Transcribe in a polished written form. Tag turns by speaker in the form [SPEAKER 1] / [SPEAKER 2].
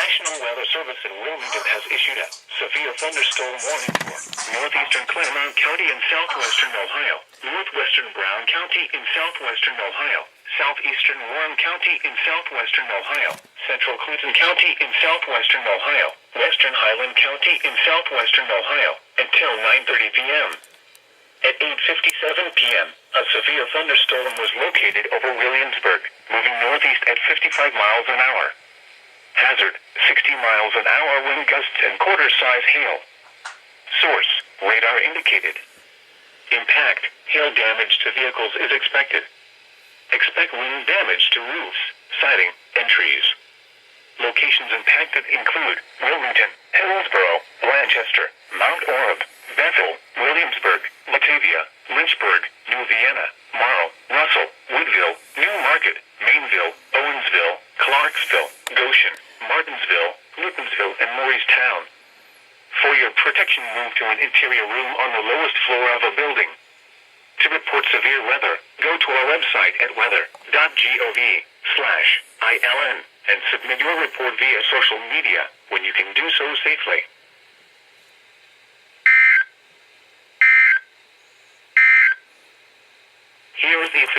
[SPEAKER 1] National Weather Service in Wilmington has issued a severe thunderstorm warning for northeastern Claremont County in southwestern Ohio, northwestern Brown County in southwestern Ohio, southeastern Warren County in southwestern Ohio, central Clinton County in southwestern Ohio, western Highland County in southwestern Ohio, until 9:30 p.m. At 8:57 p.m., a severe thunderstorm was located over Williamsburg, moving northeast at 55 miles an hour. Hazard, 60 miles an hour wind gusts and quarter-size hail. Source, radar indicated. Impact, hail damage to vehicles is expected. Expect wind damage to roofs, siding, and trees. Locations impacted include Wilmington, Hillsborough, Lancaster, Mount Orab, Bethel, Williamsburg, Batavia, Lynchburg, New Vienna, Marl, Russell, Woodville, New Market, Mainville, Owensville, Clarksville, Goshen, Martinsville, Newtonsville, and Morristown. For your protection, move to an interior room on the lowest floor of a building. To report severe weather, go to our website at weather.gov/ILN and submit your report via social media when you can do so safely.